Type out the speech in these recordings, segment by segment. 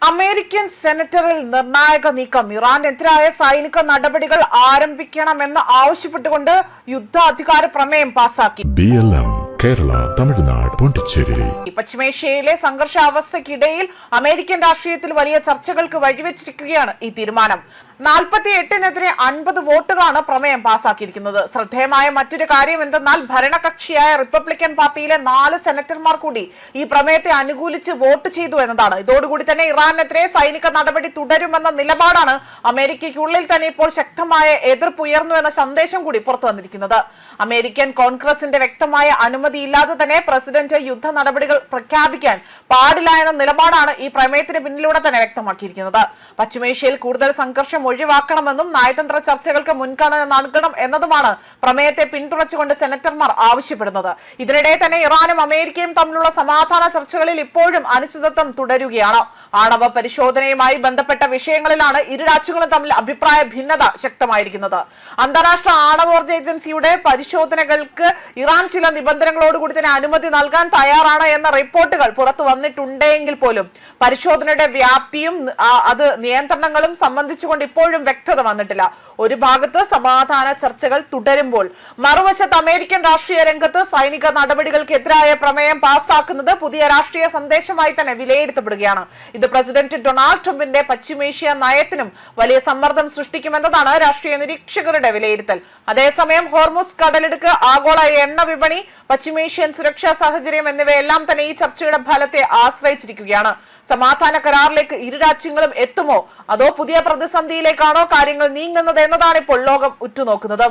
American സെനറ്ററിൽ നിർണായക നീക്കം. ഇറാനെതിരായ സൈനിക നടപടികൾ ആരംഭിക്കണമെന്ന് ആവശ്യപ്പെട്ടുകൊണ്ട് യുദ്ധാധികാര പ്രമേയം പാസാക്കി. കേരള, തമിഴ്നാട്, പോണ്ടിച്ചേരി. പശ്ചിമേഷ്യയിലെ സംഘർഷാവസ്ഥയ്ക്കിടയിൽ അമേരിക്കൻ രാഷ്ട്രീയത്തിൽ വലിയ ചർച്ചകൾക്ക് വഴിവെച്ചിരിക്കുകയാണ് ഈ തീരുമാനം. 48-നെതിരെ 50 വോട്ടുകളാണ് പ്രമേയം പാസാക്കിയിരിക്കുന്നത്. ശ്രദ്ധേയമായ മറ്റൊരു കാര്യം എന്തെന്നാൽ ഭരണകക്ഷിയായ റിപ്പബ്ലിക്കൻ പാർട്ടിയിലെ 4 സെനറ്റർമാർ കൂടി ഈ പ്രമേയത്തെ അനുകൂലിച്ച് വോട്ട് ചെയ്തു എന്നതാണ്. ഇതോടുകൂടി തന്നെ ഇറാനെതിരെ സൈനിക നടപടി തുടരുമെന്ന നിലപാടാണ് അമേരിക്കയ്ക്കുള്ളിൽ തന്നെ ഇപ്പോൾ ശക്തമായ എതിർപ്പ് ഉയർന്നു എന്ന സന്ദേശം കൂടി പുറത്തു വന്നിരിക്കുന്നത്. അമേരിക്കൻ കോൺഗ്രസിന്റെ വ്യക്തമായ അനുമതിയില്ലാതെ തന്നെ പ്രസിഡന്റ് യുദ്ധ നടപടികൾ പ്രഖ്യാപിക്കാൻ പാടില്ല എന്ന നിലപാടാണ് ഈ പ്രമേയത്തിന് പിന്നിലൂടെ തന്നെ വ്യക്തമാക്കിയിരിക്കുന്നത്. പശ്ചിമേഷ്യയിൽ കൂടുതൽ സംഘർഷം ഒഴിവാക്കണമെന്നും നയതന്ത്ര ചർച്ചകൾക്ക് മുൻഗണന നൽകണം എന്നതുമാണ് പ്രമേയത്തെ പിന്തുണച്ചുകൊണ്ട് സെനറ്റർമാർ ആവശ്യപ്പെടുന്നത്. ഇതിനിടെ തന്നെ ഇറാനും അമേരിക്കയും തമ്മിലുള്ള സമാധാന ചർച്ചകളിൽ ഇപ്പോഴും അനിശ്ചിതത്വം തുടരുകയാണ്. ആണവ പരിശോധനയുമായി ബന്ധപ്പെട്ട വിഷയങ്ങളിലാണ് ഇരു രാജ്യങ്ങളും തമ്മിൽ അഭിപ്രായ ഭിന്നത ശക്തമായിരിക്കുന്നത്. അന്താരാഷ്ട്ര ആണവോർജ്ജ ഏജൻസിയുടെ പരിശോധനകൾക്ക് ഇറാൻ ചില നിബന്ധനകളോടുകൂടി തന്നെ അനുമതി നൽകാൻ തയ്യാറാണ് എന്ന റിപ്പോർട്ടുകൾ പുറത്തു വന്നിട്ടുണ്ടെങ്കിൽ പോലും പരിശോധനയുടെ വ്യാപ്തിയും അത് നിയന്ത്രണങ്ങളും സംബന്ധിച്ചുകൊണ്ട് ഇപ്പോഴും വ്യക്തത വന്നിട്ടില്ല. ഒരു ഭാഗത്ത് സമാധാന ചർച്ചകൾ തുടരുമ്പോൾ മറുവശത്ത് അമേരിക്കൻ രാഷ്ട്രീയ രംഗത്ത് സൈനിക നടപടികൾക്കെതിരായ പ്രമേയം പാസ്സാക്കുന്നത് പുതിയ രാഷ്ട്രീയ സന്ദേശമായി തന്നെ വിലയിരുത്തപ്പെടുകയാണ്. ഇത് പ്രസിഡന്റ് ഡൊണാൾഡ് ട്രംപിന്റെ പശ്ചിമേഷ്യ നയത്തിനും വലിയ സമ്മർദ്ദം സൃഷ്ടിക്കുമെന്നതാണ് രാഷ്ട്രീയ നിരീക്ഷകരുടെ വിലയിരുത്തൽ. അതേസമയം ഹോർമുസ് കടലിടുക്ക്, ആഗോള എണ്ണ വിപണി, പശ്ചിമേഷ്യൻ സുരക്ഷാ സാഹചര്യം എന്നിവയെല്ലാം തന്നെ ഈ ചർച്ചയുടെ ഫലത്തെ ആശ്രയിച്ചിരിക്കുകയാണ്. സമാധാന കരാറിലേക്ക് ഇരു രാജ്യങ്ങളും എത്തുമോ അതോ പുതിയ പ്രതിസന്ധിയിലേക്കാണോ കാര്യങ്ങൾ നീങ്ങുന്നത് എന്നതാണ് ഇപ്പോൾ ലോകം ഉറ്റുനോക്കുന്നത്.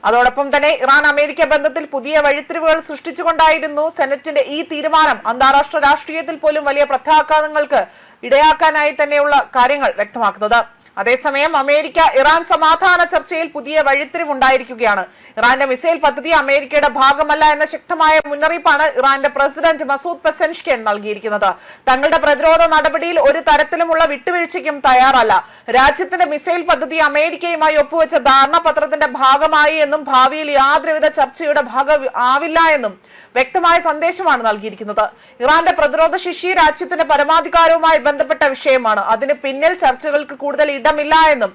അതോടൊപ്പം തന്നെ ഇറാൻ അമേരിക്ക ബന്ധത്തിൽ പുതിയ വഴിത്തിരിവുകൾ സൃഷ്ടിച്ചുകൊണ്ടായിരുന്നു സെനറ്റിന്റെ ഈ തീരുമാനം അന്താരാഷ്ട്ര രാഷ്ട്രീയത്തിൽ പോലും വലിയ പ്രത്യാഘാതങ്ങൾക്ക് ഇടയാക്കാനായി തന്നെയുള്ള കാര്യങ്ങൾ വ്യക്തമാക്കുന്നത്. അതേസമയം അമേരിക്ക ഇറാൻ സമാധാന ചർച്ചയിൽ പുതിയ വഴിത്തിരിവുണ്ടായിരിക്കുകയാണ്. ഇറാന്റെ മിസൈൽ പദ്ധതി അമേരിക്കയുടെ ഭാഗമല്ല എന്ന ശക്തമായ മുന്നറിയിപ്പാണ് ഇറാന്റെ പ്രസിഡന്റ് മസൂദ് പെസൻഷ്കിൻ നൽകിയിരിക്കുന്നത്. തങ്ങളുടെ പ്രതിരോധ നടപടിയിൽ ഒരു തരത്തിലുമുള്ള വിട്ടുവീഴ്ചയ്ക്കും തയ്യാറല്ല. രാജ്യത്തിന്റെ മിസൈൽ പദ്ധതി അമേരിക്കയുമായി ഒപ്പുവെച്ച ധാരണാപത്രത്തിന്റെ ഭാഗമായി എന്നും ഭാവിയിൽ യാതൊരുവിധ ചർച്ചയുടെ ഭാഗം ആവില്ല എന്നും വ്യക്തമായ സന്ദേശമാണ് നൽകിയിരിക്കുന്നത്. ഇറാന്റെ പ്രതിരോധ ശേഷി രാജ്യത്തിന്റെ പരമാധികാരവുമായി ബന്ധപ്പെട്ട വിഷയമാണ്. അതിന് പിന്നിൽ ചർച്ചകൾക്ക് കൂടുതൽ ഇടമില്ല എന്നും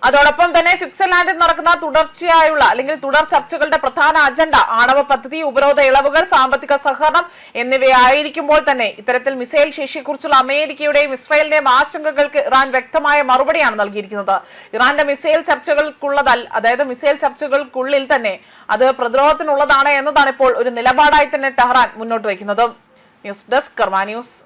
അതോടൊപ്പം തന്നെ സ്വിറ്റ്സർലാൻഡിൽ നടക്കുന്ന തുടർച്ചയായുള്ള അല്ലെങ്കിൽ തുടർ ചർച്ചകളുടെ പ്രധാന അജണ്ട ആണവ പദ്ധതി, ഉപരോധ ഇളവുകൾ, സാമ്പത്തിക സഹകരണം എന്നിവയായിരിക്കുമ്പോൾ തന്നെ ഇത്തരത്തിൽ മിസൈൽ ശേഷിയെക്കുറിച്ചുള്ള അമേരിക്കയുടെയും ഇസ്രായേലിന്റെയും ആശങ്കകൾക്ക് ഇറാൻ വ്യക്തമായ മറുപടിയാണ് നൽകിയിരിക്കുന്നത്. ഇറാന്റെ മിസൈൽ അതായത് മിസൈൽ ചർച്ചകൾക്കുള്ളിൽ തന്നെ അത് പ്രതിരോധത്തിനുള്ളതാണ് എന്നതാണ് ഇപ്പോൾ ഒരു നിലപാടായി തന്നെ ടെഹ്റാൻ മുന്നോട്ട് വയ്ക്കുന്നത്. ന്യൂസ് ഡെസ്ക് കർമ്മ ന്യൂസ്.